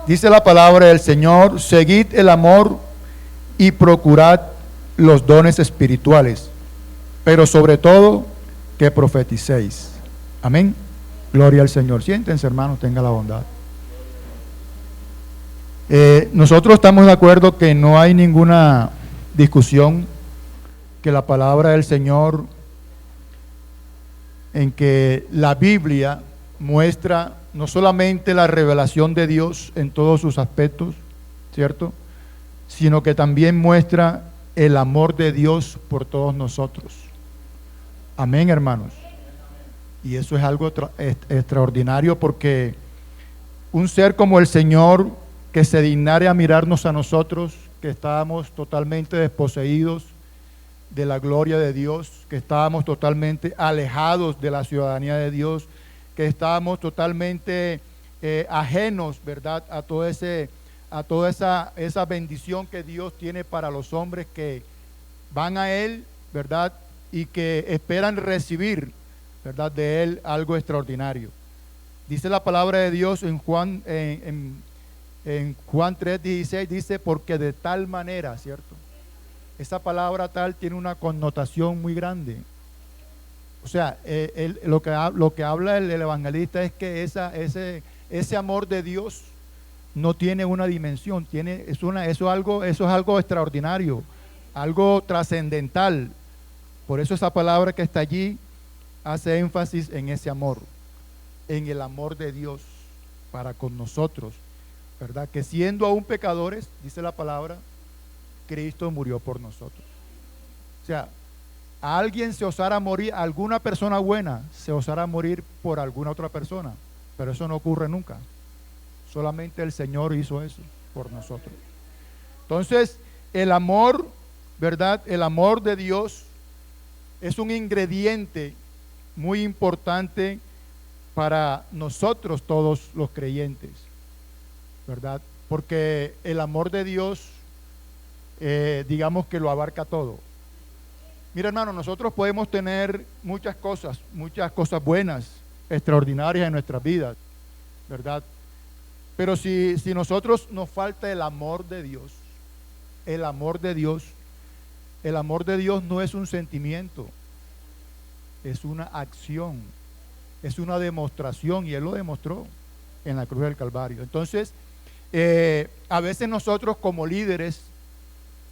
Dice la palabra del Señor: seguid el amor y procurad los dones espirituales, pero sobre todo que profeticéis. Amén. Gloria al Señor. Siéntense, hermanos, tenga la bondad. Nosotros estamos de acuerdo que no hay ninguna discusión, que la palabra del Señor, en que la Biblia muestra no solamente la revelación de Dios en todos sus aspectos, ¿cierto?, sino que también muestra el amor de Dios por todos nosotros. Amén, hermanos. Y eso es algo extraordinario, porque un ser como el Señor, que se dignare a mirarnos a nosotros, que estábamos totalmente desposeídos de la gloria de Dios, que estábamos totalmente alejados de la ciudadanía de Dios, que estábamos totalmente ajenos, ¿verdad?, a toda esa bendición que Dios tiene para los hombres que van a Él, ¿verdad?, y que esperan recibir, ¿verdad?, de Él algo extraordinario. Dice la palabra de Dios en Juan 3:16, dice: porque de tal manera, ¿cierto? Esa palabra tal tiene una connotación muy grande. O sea, lo que habla el evangelista es que ese amor de Dios no tiene una dimensión, eso es algo extraordinario, algo trascendental. Por eso esa palabra que está allí hace énfasis en ese amor, en el amor de Dios para con nosotros, ¿verdad? Que siendo aún pecadores, dice la palabra, Cristo murió por nosotros. O sea, a alguien se osara morir, a alguna persona buena se osara morir por alguna otra persona, pero eso no ocurre nunca. Solamente el Señor hizo eso por nosotros. Entonces, el amor, ¿verdad?, el amor de Dios es un ingrediente muy importante para nosotros todos los creyentes, ¿verdad? Porque el amor de Dios, digamos que lo abarca todo. Mira, hermano, nosotros podemos tener muchas cosas buenas, extraordinarias en nuestras vidas, ¿verdad? Pero si nosotros nos falta el amor de Dios, el amor de Dios no es un sentimiento, es una acción, es una demostración, y Él lo demostró en la cruz del Calvario. Entonces, a veces nosotros como líderes,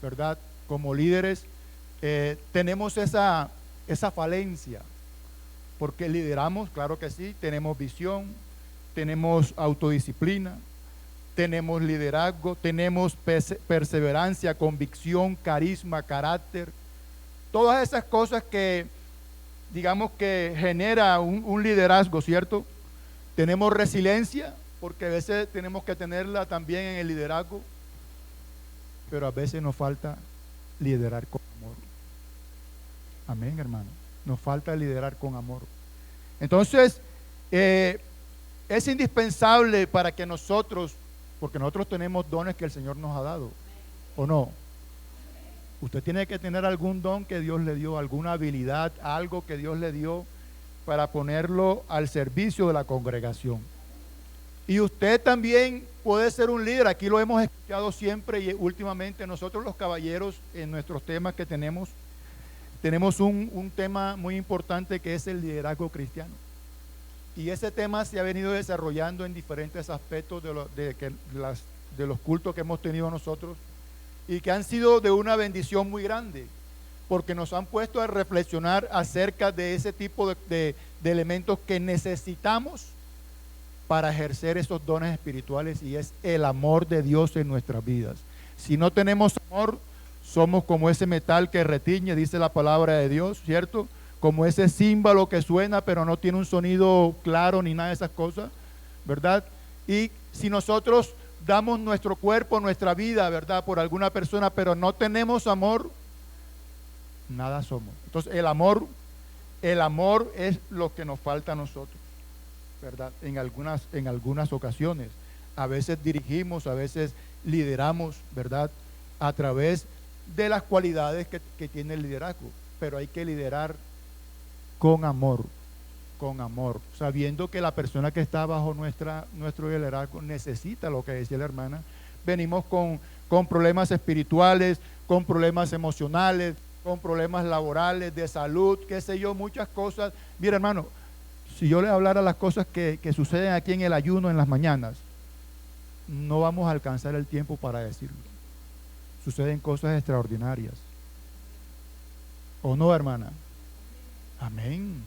¿verdad?, como líderes, tenemos esa falencia, porque lideramos, claro que sí, tenemos visión, tenemos autodisciplina, tenemos liderazgo, tenemos perseverancia, convicción, carisma, carácter, todas esas cosas que, digamos, que genera un liderazgo, ¿cierto? Tenemos resiliencia, porque a veces tenemos que tenerla también en el liderazgo, pero a veces nos falta liderar con amor. Amén, hermano. Nos falta liderar con amor. Entonces, es indispensable para que nosotros, porque nosotros tenemos dones que el Señor nos ha dado, ¿o no? Usted tiene que tener algún don que Dios le dio, alguna habilidad, algo que Dios le dio para ponerlo al servicio de la congregación. Y usted también puede ser un líder. Aquí lo hemos escuchado siempre, y últimamente nosotros los caballeros, en nuestros temas que tenemos un tema muy importante, que es el liderazgo cristiano. Y ese tema se ha venido desarrollando en diferentes aspectos de los cultos que hemos tenido nosotros, y que han sido de una bendición muy grande, porque nos han puesto a reflexionar acerca de ese tipo de elementos que necesitamos para ejercer esos dones espirituales, y es el amor de Dios en nuestras vidas. Si no tenemos amor, somos como ese metal que retiñe, dice la palabra de Dios, ¿cierto? Como ese címbalo que suena pero no tiene un sonido claro ni nada de esas cosas, ¿verdad? Y si nosotros damos nuestro cuerpo, nuestra vida, ¿verdad?, por alguna persona, pero no tenemos amor, nada somos. Entonces el amor es lo que nos falta a nosotros, ¿verdad? En algunas ocasiones. A veces dirigimos, a veces lideramos, ¿verdad?, a través de las cualidades que tiene el liderazgo, pero hay que liderar con amor. con amor, sabiendo que la persona que está bajo nuestro liderazgo necesita lo que decía la hermana. Venimos con problemas espirituales, con problemas emocionales, con problemas laborales, de salud, qué sé yo, muchas cosas. Mira, hermano, si yo le hablara las cosas que suceden aquí en el ayuno en las mañanas, no vamos a alcanzar el tiempo para decirlo. Suceden cosas extraordinarias. ¿O no, hermana? Amén.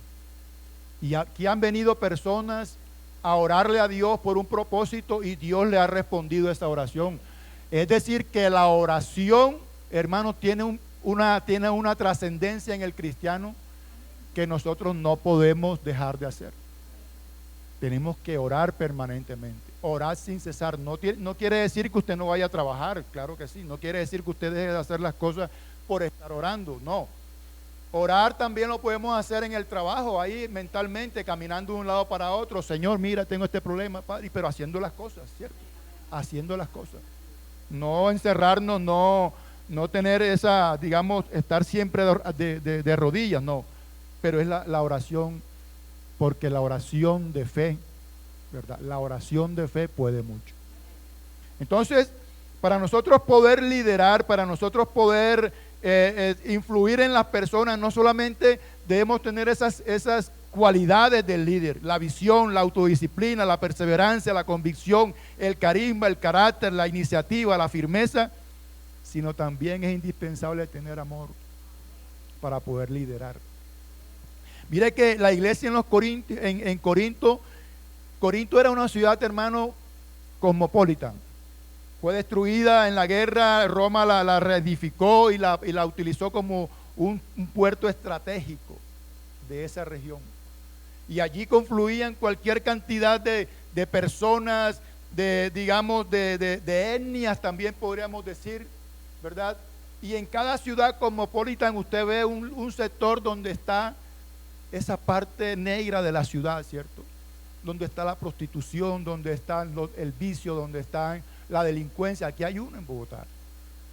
Y aquí han venido personas a orarle a Dios por un propósito y Dios le ha respondido esa oración. Es decir, que la oración, hermano, tiene una trascendencia en el cristiano que nosotros no podemos dejar de hacer. Tenemos que orar permanentemente, orar sin cesar. No quiere decir que usted no vaya a trabajar, claro que sí. No quiere decir que usted deje de hacer las cosas por estar orando, no. Orar también lo podemos hacer en el trabajo, ahí mentalmente, caminando de un lado para otro. Señor, mira, tengo este problema, Padre, pero haciendo las cosas, ¿cierto? Haciendo las cosas. No encerrarnos, no tener esa, digamos, estar siempre de rodillas, no. Pero es la oración, porque la oración de fe, ¿verdad? La oración de fe puede mucho. Entonces, para nosotros poder liderar, para nosotros poder influir en las personas, no solamente debemos tener esas cualidades del líder: la visión, la autodisciplina, la perseverancia, la convicción, el carisma, el carácter, la iniciativa, la firmeza, sino también es indispensable tener amor para poder liderar. Mire que la iglesia en Corinto era una ciudad, hermano, cosmopolita. Fue destruida en la guerra. Roma la reedificó y la utilizó como un puerto estratégico de esa región. Y allí confluían cualquier cantidad de personas, digamos, de etnias también podríamos decir, ¿verdad? Y en cada ciudad cosmopolita usted ve un sector donde está esa parte negra de la ciudad, ¿cierto? Donde está la prostitución, donde está el vicio, donde está la delincuencia. Aquí hay uno en Bogotá.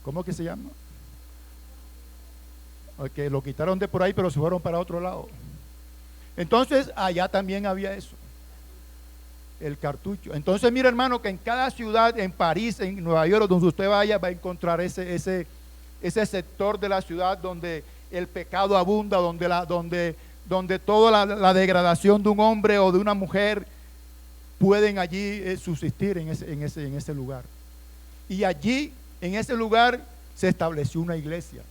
¿Cómo que se llama? Que lo quitaron de por ahí, pero se fueron para otro lado. Entonces, allá también había eso, el cartucho. Entonces, mira, hermano, que en cada ciudad, en París, en Nueva York, donde usted vaya, va a encontrar ese sector de la ciudad donde el pecado abunda, donde toda la degradación de un hombre o de una mujer pueden allí subsistir en ese lugar. Y allí, en ese lugar, se estableció una iglesia.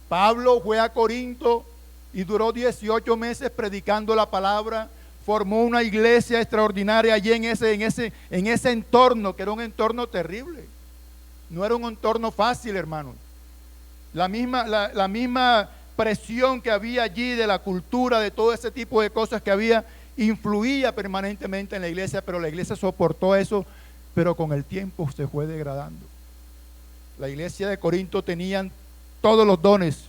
Pablo fue a Corinto y duró 18 meses predicando la palabra. Formó una iglesia extraordinaria allí en ese entorno, que era un entorno terrible. No era un entorno fácil, hermanos. La misma presión que había allí de la cultura, de todo ese tipo de cosas que había, influía permanentemente en la iglesia, pero la iglesia soportó eso, pero con el tiempo se fue degradando. La iglesia de Corinto tenían todos los dones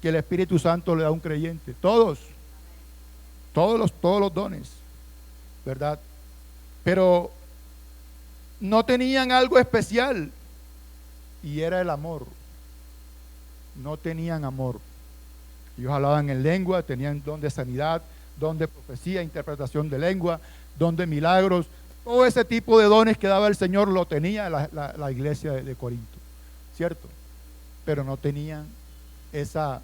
que el Espíritu Santo le da a un creyente, todos los dones, ¿verdad? Pero no tenían algo especial, y era el amor. No tenían amor. Ellos hablaban en lengua, tenían don de sanidad, don de profecía, interpretación de lengua, don de milagros. Todo ese tipo de dones que daba el Señor lo tenía la iglesia de Corinto, ¿cierto? Pero no tenían esa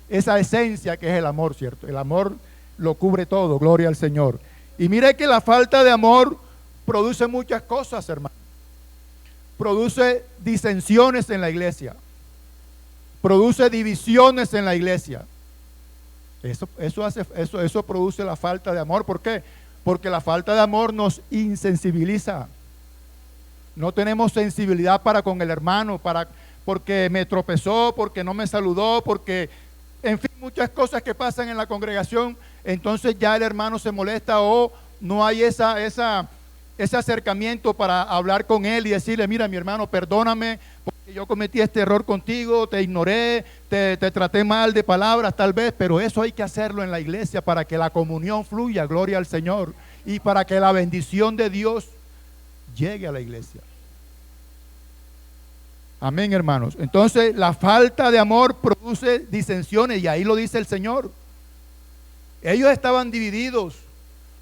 esencia que es el amor, ¿cierto? El amor lo cubre todo, gloria al Señor. Y mire que la falta de amor produce muchas cosas, hermano. Produce disensiones en la iglesia, produce divisiones en la iglesia. Eso produce la falta de amor. ¿Por qué? Porque la falta de amor nos insensibiliza. No tenemos sensibilidad para con el hermano, porque me tropezó, porque no me saludó, porque, en fin, muchas cosas que pasan en la congregación. Entonces ya el hermano se molesta o no hay ese acercamiento para hablar con él y decirle: mira, mi hermano, perdóname porque yo cometí este error contigo, te ignoré, te traté mal de palabras tal vez, pero eso hay que hacerlo en la iglesia para que la comunión fluya, gloria al Señor, y para que la bendición de Dios llegue a la iglesia. Amén, hermanos. Entonces, la falta de amor produce disensiones, y ahí lo dice el Señor. Ellos estaban divididos.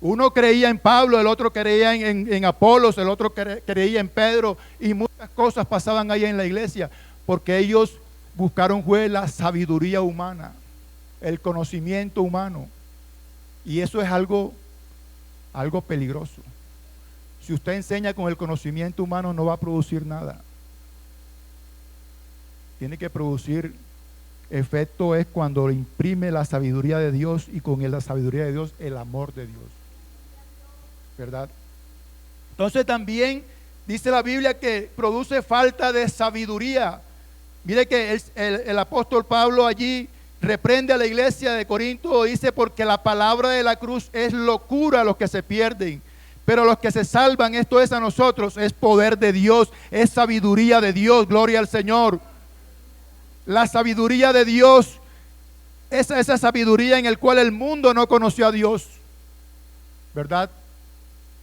Uno creía en Pablo, el otro creía en Apolos, el otro creía en Pedro, y muchas cosas pasaban ahí en la iglesia, porque ellos buscaron fue la sabiduría humana, el conocimiento humano, y eso es algo peligroso. Si usted enseña con el conocimiento humano, no va a producir nada. Tiene que producir efecto es cuando imprime la sabiduría de Dios, y con la sabiduría de Dios el amor de Dios, ¿verdad? Entonces también dice la Biblia que produce falta de sabiduría. Mire que el apóstol Pablo allí reprende a la iglesia de Corinto, dice: porque la palabra de la cruz es locura a los que se pierden, pero los que se salvan, esto es a nosotros, es poder de Dios, es sabiduría de Dios. Gloria al Señor. La sabiduría de Dios, esa sabiduría en el cual el mundo no conoció a Dios, ¿verdad?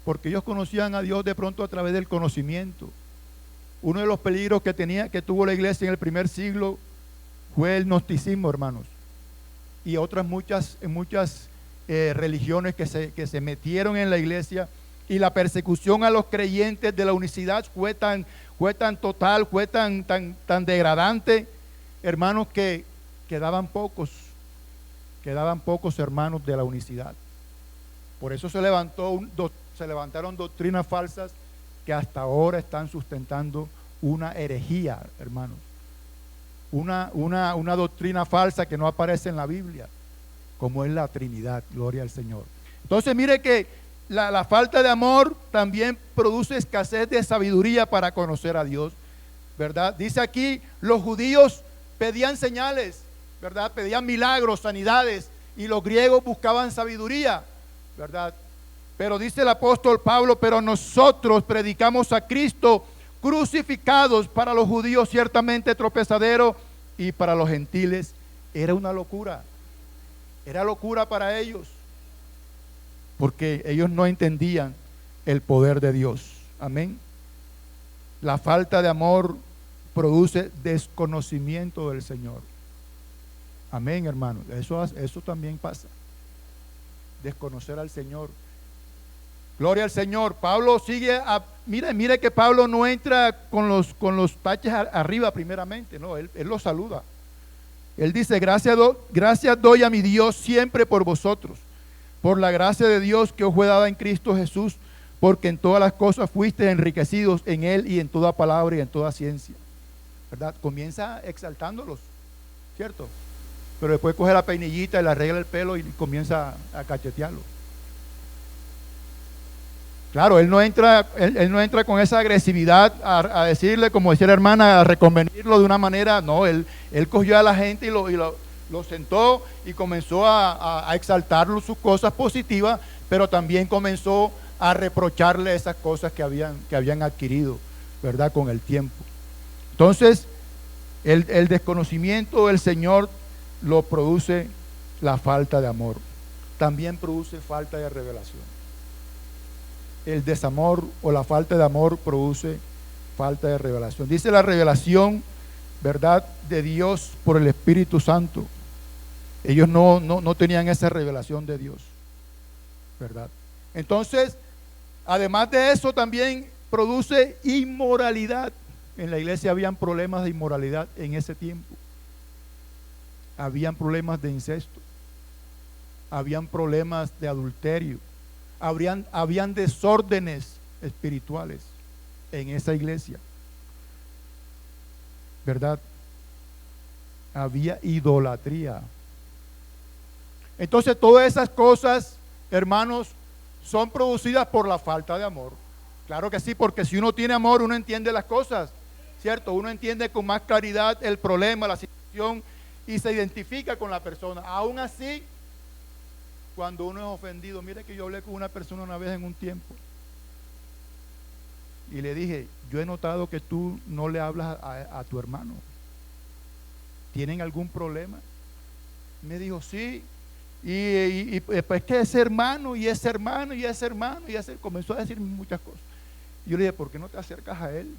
Porque ellos conocían a Dios de pronto a través del conocimiento. Uno de los peligros que tuvo la iglesia en el primer siglo fue el gnosticismo, hermanos, y otras muchas religiones que se metieron en la iglesia, y la persecución a los creyentes de la unicidad fue tan total, fue tan degradante, hermanos, que quedaban pocos hermanos de la unicidad. Por eso se levantaron doctrinas falsas que hasta ahora están sustentando una herejía, hermanos. Una doctrina falsa que no aparece en la Biblia, como es la Trinidad. Gloria al Señor. Entonces mire que la falta de amor también produce escasez de sabiduría para conocer a Dios, ¿verdad? Dice aquí, los judíos pedían señales, ¿verdad? Pedían milagros, sanidades, y los griegos buscaban sabiduría, ¿verdad? Pero dice el apóstol Pablo: pero nosotros predicamos a Cristo crucificados, para los judíos ciertamente tropezadero, y para los gentiles era una locura. Era locura para ellos, porque ellos no entendían el poder de Dios. Amén. La falta de amor produce desconocimiento del Señor. Amén, hermanos. Eso también pasa. Desconocer al Señor. Gloria al Señor. Pablo sigue mire que Pablo no entra con los taches arriba primeramente, no, él los saluda. Él dice: gracias doy a mi Dios siempre por vosotros, por la gracia de Dios que os fue dada en Cristo Jesús, porque en todas las cosas fuiste enriquecidos en Él, y en toda palabra y en toda ciencia, ¿verdad? Comienza exaltándolos, ¿cierto? Pero después coge la peinillita y le arregla el pelo y comienza a cachetearlo. Claro, él no entra con esa agresividad a decirle, como decía la hermana, a reconvenirlo de una manera. No, él cogió a la gente y lo sentó y comenzó a exaltar sus cosas positivas, pero también comenzó a reprocharle esas cosas que habían adquirido, ¿verdad?, con el tiempo. Entonces, el desconocimiento del Señor lo produce la falta de amor. También produce falta de revelación. El desamor o la falta de amor produce falta de revelación. Dice la revelación, ¿verdad?, de Dios por el Espíritu Santo. Ellos no tenían esa revelación de Dios, ¿verdad? Entonces, además de eso, también produce inmoralidad. En la iglesia habían problemas de inmoralidad en ese tiempo. Habían problemas de incesto. Habían problemas de adulterio. Habían desórdenes espirituales en esa iglesia, ¿verdad? Había idolatría. Entonces, todas esas cosas, hermanos, son producidas por la falta de amor. Claro que sí, porque si uno tiene amor, uno entiende las cosas, ¿cierto? Uno entiende con más claridad el problema, la situación, y se identifica con la persona. Aún así, cuando uno es ofendido, mire que yo hablé con una persona una vez en un tiempo y le dije: yo he notado que tú no le hablas a tu hermano. ¿Tienen algún problema? Me dijo: sí. Y pues que ese hermano, y ese hermano, y ese hermano, comenzó a decir muchas cosas. Yo le dije: ¿por qué no te acercas a él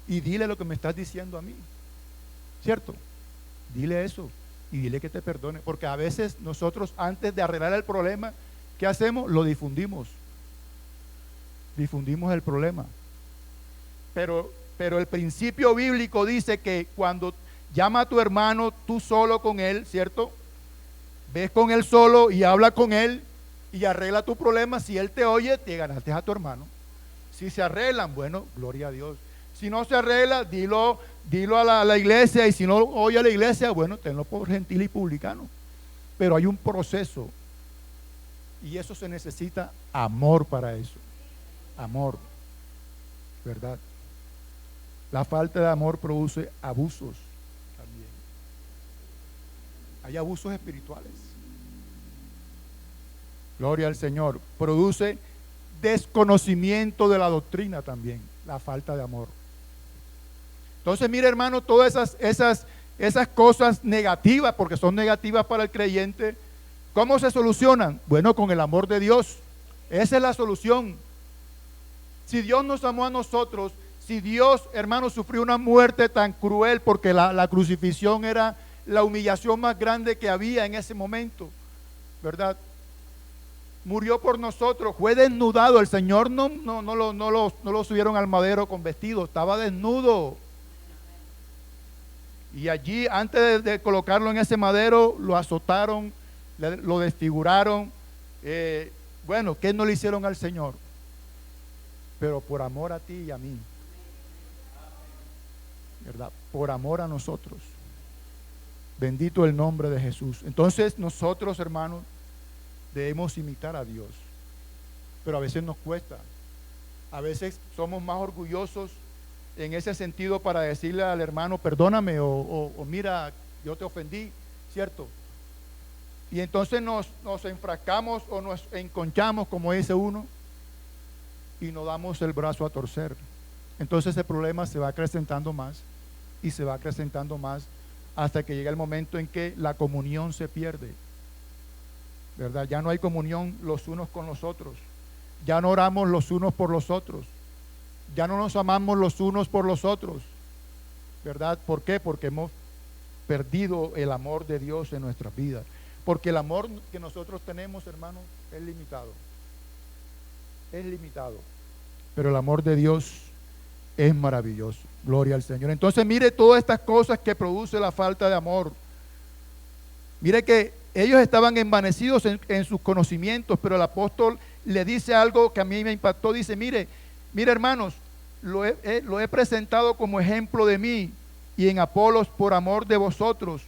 y dile lo que me estás diciendo a mí? ¿Cierto? Dile eso. y dile que te perdone, porque a veces nosotros antes de arreglar el problema, ¿qué hacemos? Lo difundimos el problema. Pero el principio bíblico dice que cuando llama a tu hermano, tú solo con él, ¿cierto? Ves con él solo y habla con él y arregla tu problema. Si él te oye, te ganaste a tu hermano. Si se arreglan, bueno, gloria a Dios. Si no se arregla, dilo a la iglesia, y si no oye a la iglesia, bueno, tenlo por gentil y publicano. Pero hay un proceso, y eso se necesita amor para eso. Amor, ¿verdad? La falta de amor produce abusos también. Hay abusos espirituales. Gloria al Señor. Produce desconocimiento de la doctrina también, la falta de amor. Entonces, mire, hermano, todas esas cosas negativas, porque son negativas para el creyente, ¿cómo se solucionan? Bueno, con el amor de Dios. Esa es la solución. Si Dios nos amó a nosotros, si Dios, hermano, sufrió una muerte tan cruel, porque la crucifixión era la humillación más grande que había en ese momento, ¿verdad? Murió por nosotros, fue desnudado. El Señor no lo subieron al madero con vestido, estaba desnudo. Y allí, antes de colocarlo en ese madero, lo azotaron, lo desfiguraron. Bueno, ¿qué no le hicieron al Señor? Pero por amor a ti y a mí, ¿verdad? Por amor a nosotros. Bendito el nombre de Jesús. Entonces nosotros, hermanos, debemos imitar a Dios, pero a veces nos cuesta. A veces somos más orgullosos en ese sentido para decirle al hermano, perdóname, o mira, yo te ofendí, ¿cierto? Y entonces nos enfrascamos o nos enconchamos, como dice uno, y nos damos el brazo a torcer. Entonces el problema se va acrecentando más y se va acrecentando más hasta que llega el momento en que la comunión se pierde, ¿verdad? Ya no hay comunión los unos con los otros, ya no oramos los unos por los otros, ya no nos amamos los unos por los otros, ¿verdad? ¿Por qué? Porque hemos perdido el amor de Dios en nuestras vidas, porque el amor que nosotros tenemos, hermanos, es limitado, pero el amor de Dios es maravilloso. Gloria al Señor. Entonces mire todas estas cosas que produce la falta de amor. Mire que ellos estaban envanecidos en sus conocimientos, pero el apóstol le dice algo que a mí me impactó. Dice, mire hermanos, lo he presentado como ejemplo de mí y en Apolos por amor de vosotros,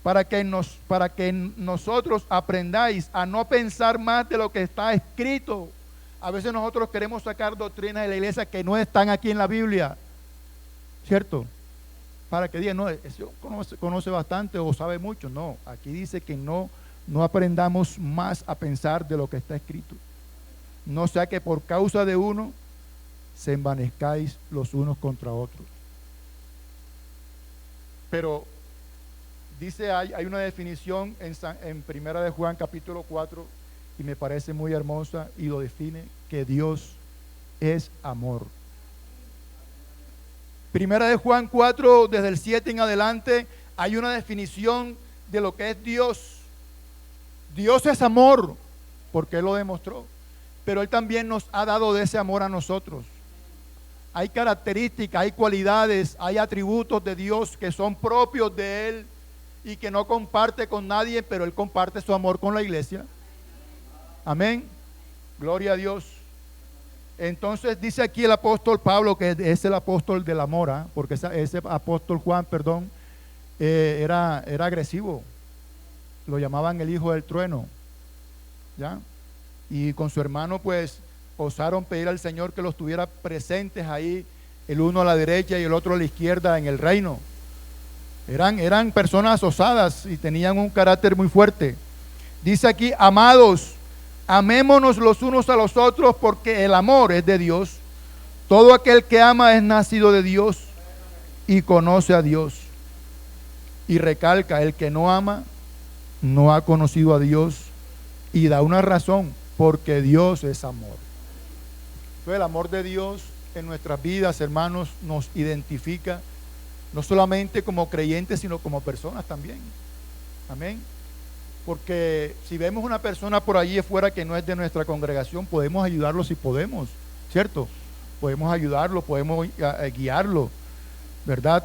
para que nosotros aprendáis a no pensar más de lo que está escrito. A veces nosotros queremos sacar doctrinas de la iglesia que no están aquí en la Biblia, ¿cierto? Para que digan, no, ese conoce bastante o sabe mucho. No, aquí dice que no aprendamos más a pensar de lo que está escrito. No sea que por causa de uno se envanezcáis los unos contra otros. Pero dice, hay una definición en Primera de Juan capítulo 4, y me parece muy hermosa, y lo define, que Dios es amor. Primera de Juan 4, desde el 7 en adelante, hay una definición de lo que es Dios. Dios es amor, porque Él lo demostró, pero Él también nos ha dado de ese amor a nosotros. Hay características, hay cualidades, hay atributos de Dios que son propios de Él y que no comparte con nadie, pero Él comparte su amor con la iglesia. Amén. Gloria a Dios. Entonces dice aquí el apóstol Pablo, que es el apóstol del amor, porque ese apóstol Juan, era agresivo. Lo llamaban el hijo del trueno, ¿ya? Y con su hermano pues osaron pedir al Señor que los tuviera presentes ahí, el uno a la derecha y el otro a la izquierda en el reino. Eran personas osadas y tenían un carácter muy fuerte. Dice aquí, amados, amémonos los unos a los otros, porque el amor es de Dios. Todo aquel que ama es nacido de Dios y conoce a Dios. Y recalca, el que no ama no ha conocido a Dios, y da una razón, porque Dios es amor. Entonces el amor de Dios en nuestras vidas, hermanos, nos identifica no solamente como creyentes, sino como personas también. Amén. Porque si vemos una persona por allí afuera que no es de nuestra congregación, podemos ayudarlo si podemos, ¿cierto? Podemos ayudarlo, podemos guiarlo, ¿verdad?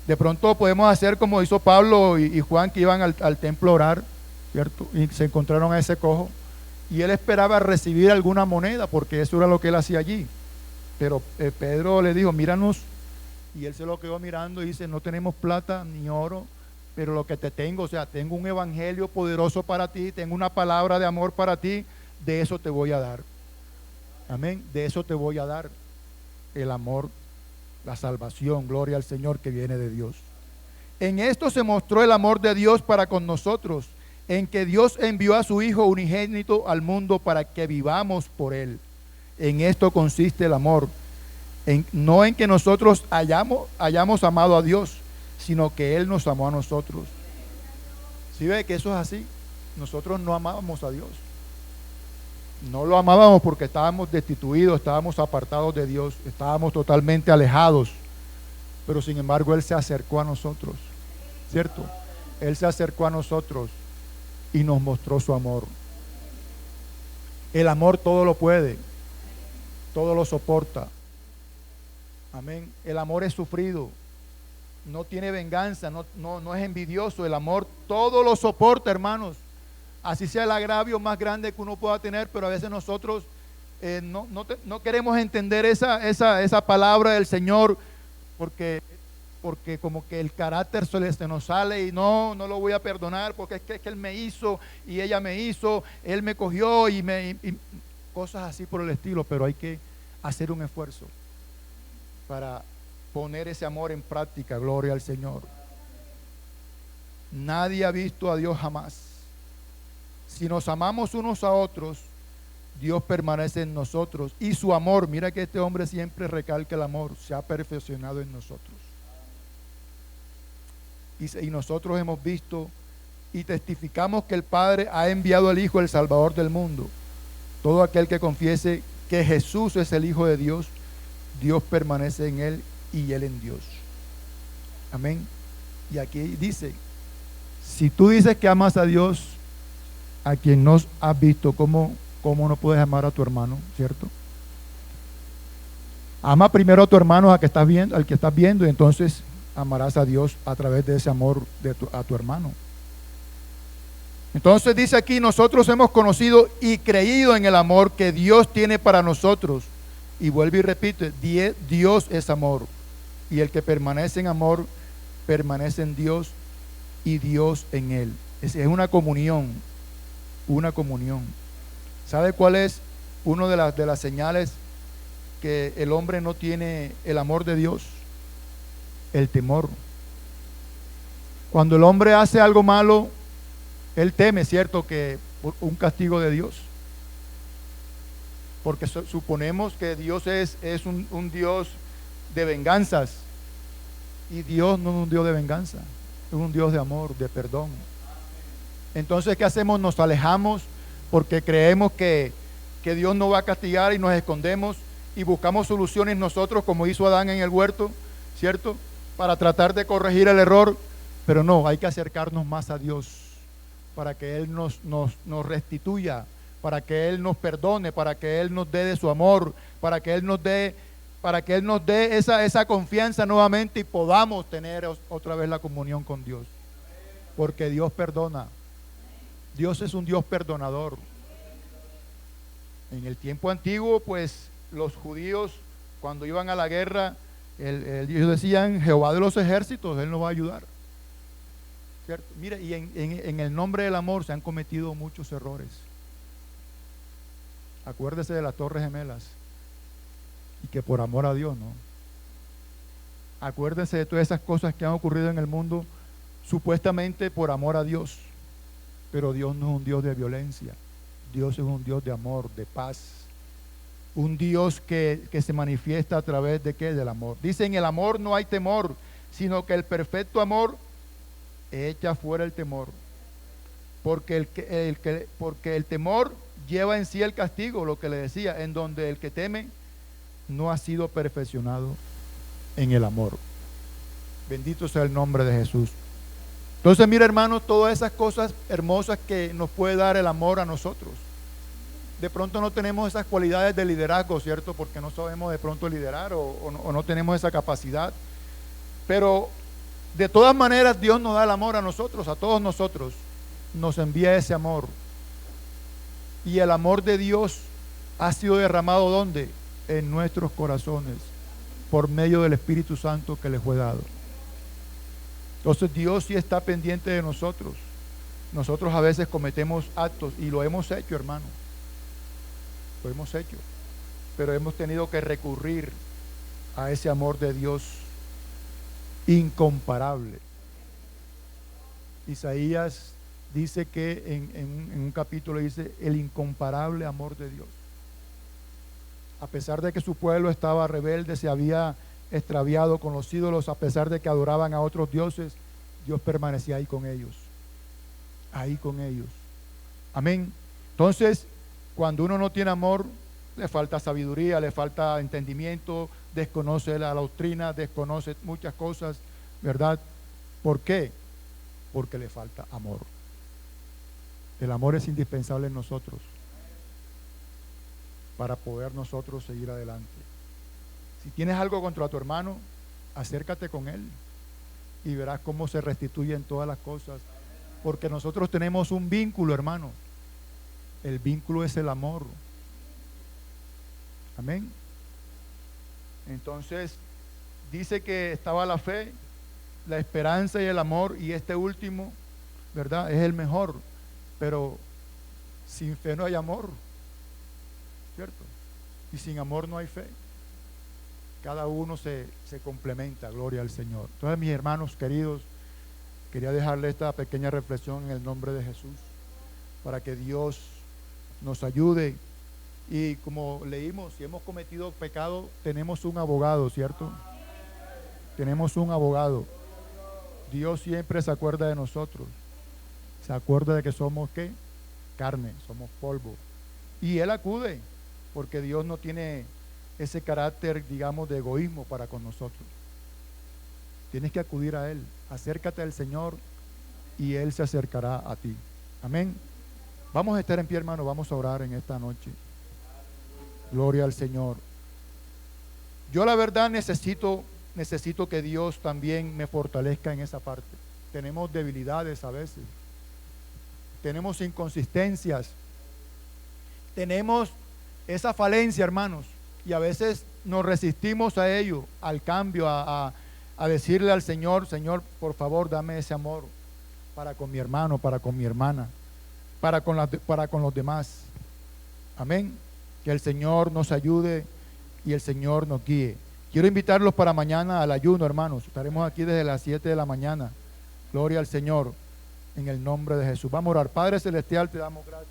De pronto podemos hacer como hizo Pablo y Juan, que iban al templo a orar, ¿cierto? Y se encontraron a ese cojo y él esperaba recibir alguna moneda porque eso era lo que él hacía allí. Pero Pedro le dijo, míranos, y él se lo quedó mirando y dice, no tenemos plata ni oro, pero lo que te tengo, o sea, tengo un evangelio poderoso para ti, tengo una palabra de amor para ti, de eso te voy a dar. Amén, de eso te voy a dar, el amor, la salvación, gloria al Señor que viene de Dios. En esto se mostró el amor de Dios para con nosotros, en que Dios envió a su Hijo unigénito al mundo para que vivamos por Él. En esto consiste el amor, no en que nosotros hayamos amado a Dios, sino que Él nos amó a nosotros. ¿Sí ve que eso es así? Nosotros no amábamos a Dios. No lo amábamos porque estábamos destituidos, estábamos apartados de Dios, estábamos totalmente alejados. Pero sin embargo Él se acercó a nosotros, ¿cierto? Él se acercó a nosotros y nos mostró su amor. El amor todo lo puede, todo lo soporta. Amén. El amor es sufrido, no tiene venganza, no es envidioso. El amor todo lo soporta, hermanos. Así sea el agravio más grande que uno pueda tener, pero a veces nosotros no queremos entender esa palabra del Señor porque como que el carácter se nos sale y no lo voy a perdonar porque es que Él me hizo y ella me hizo, Él me cogió y cosas así por el estilo. Pero hay que hacer un esfuerzo para poner ese amor en práctica, gloria al Señor. Nadie ha visto a Dios jamás. Si nos amamos unos a otros, Dios permanece en nosotros y su amor, mira que este hombre siempre recalca el amor, se ha perfeccionado en nosotros. Y nosotros hemos visto y testificamos que el Padre ha enviado al Hijo, el Salvador del mundo. Todo aquel que confiese que Jesús es el Hijo de Dios, Dios permanece en él y él en Dios. Amén. Y aquí dice, si tú dices que amas a Dios, a quien no has visto, ¿cómo no puedes amar a tu hermano? ¿Cierto? Ama primero a tu hermano, al que estás viendo, y entonces amarás a Dios a través de ese amor a tu hermano. Entonces dice aquí, nosotros hemos conocido y creído en el amor que Dios tiene para nosotros. Y vuelve y repite, Dios es amor. Y el que permanece en amor, permanece en Dios y Dios en él. Es una comunión, una comunión. ¿Sabe cuál es una de las señales que el hombre no tiene el amor de Dios? El temor. Cuando el hombre hace algo malo, él teme, ¿cierto?, que por un castigo de Dios. Porque suponemos que Dios es un Dios de venganzas. Y Dios no es un Dios de venganza, es un Dios de amor, de perdón. Entonces, ¿qué hacemos? Nos alejamos porque creemos que Dios no va a castigar y nos escondemos y buscamos soluciones nosotros, como hizo Adán en el huerto, ¿cierto?, para tratar de corregir el error. Pero no, hay que acercarnos más a Dios para que Él nos restituya, para que Él nos perdone, para que Él nos dé de su amor, para que Él nos dé esa confianza nuevamente y podamos tener otra vez la comunión con Dios. Porque Dios perdona. Dios es un Dios perdonador. En el tiempo antiguo, pues, los judíos, cuando iban a la guerra, ellos decían, Jehová de los ejércitos, Él nos va a ayudar. ¿Cierto? Mira, y en el nombre del amor se han cometido muchos errores. Acuérdese de las Torres Gemelas. Y que por amor a Dios, ¿no? Acuérdense de todas esas cosas que han ocurrido en el mundo, supuestamente por amor a Dios. Pero Dios no es un Dios de violencia. Dios es un Dios de amor, de paz. Un Dios que se manifiesta a través de ¿qué? Del amor. Dice, en el amor no hay temor, sino que el perfecto amor echa fuera el temor. Porque el temor lleva en sí el castigo, lo que le decía, en donde el que teme no ha sido perfeccionado en el amor. Bendito sea el nombre de Jesús. Entonces, mira, hermanos, todas esas cosas hermosas que nos puede dar el amor a nosotros. De pronto no tenemos esas cualidades de liderazgo, ¿cierto? Porque no sabemos de pronto liderar o no tenemos esa capacidad. Pero de todas maneras Dios nos da el amor a nosotros, a todos nosotros. Nos envía ese amor. Y el amor de Dios ha sido derramado ¿dónde? En nuestros corazones, por medio del Espíritu Santo que le fue dado. Entonces Dios sí está pendiente de nosotros. Nosotros a veces cometemos actos y lo hemos hecho, hermano. Lo hemos hecho. Pero hemos tenido que recurrir a ese amor de Dios incomparable. Isaías dice que en un capítulo dice el incomparable amor de Dios. A pesar de que su pueblo estaba rebelde, se había extraviado con los ídolos, a pesar de que adoraban a otros dioses, Dios permanecía ahí con ellos. Ahí con ellos. Amén. Entonces, cuando uno no tiene amor, le falta sabiduría, le falta entendimiento, desconoce la doctrina, desconoce muchas cosas, ¿verdad? ¿Por qué? Porque le falta amor. El amor es indispensable en nosotros para poder nosotros seguir adelante. Si tienes algo contra tu hermano, acércate con él y verás cómo se restituyen todas las cosas, porque nosotros tenemos un vínculo, hermano. El vínculo es el amor. Amén. Entonces dice que estaba la fe, la esperanza y el amor, y este último, ¿verdad?, es el mejor. Pero sin fe no hay amor, ¿cierto? Y sin amor no hay fe. Cada uno se complementa, gloria al Señor. Entonces, mis hermanos queridos, quería dejarle esta pequeña reflexión en el nombre de Jesús, para que Dios nos ayude. Y como leímos, si hemos cometido pecado, tenemos un abogado, ¿cierto? Tenemos un abogado. Dios siempre se acuerda de nosotros. Se acuerda de que somos, ¿qué? Carne, somos polvo. Y Él acude, porque Dios no tiene ese carácter, digamos, de egoísmo para con nosotros. Tienes que acudir a Él. Acércate al Señor y Él se acercará a ti. Amén. Vamos a estar en pie, hermano, vamos a orar en esta noche. Gloria al Señor. Yo la verdad necesito que Dios también me fortalezca en esa parte. Tenemos debilidades a veces. Tenemos inconsistencias. Tenemos esa falencia, hermanos. Y a veces nos resistimos a ello, al cambio, a decirle al Señor, Señor, por favor, dame ese amor para con mi hermano, para con mi hermana, para con los demás. Amén. Que el Señor nos ayude y el Señor nos guíe. Quiero invitarlos para mañana al ayuno, hermanos. Estaremos aquí desde las 7 de la mañana. Gloria al Señor, en el nombre de Jesús. Vamos a orar. Padre Celestial, te damos gracias.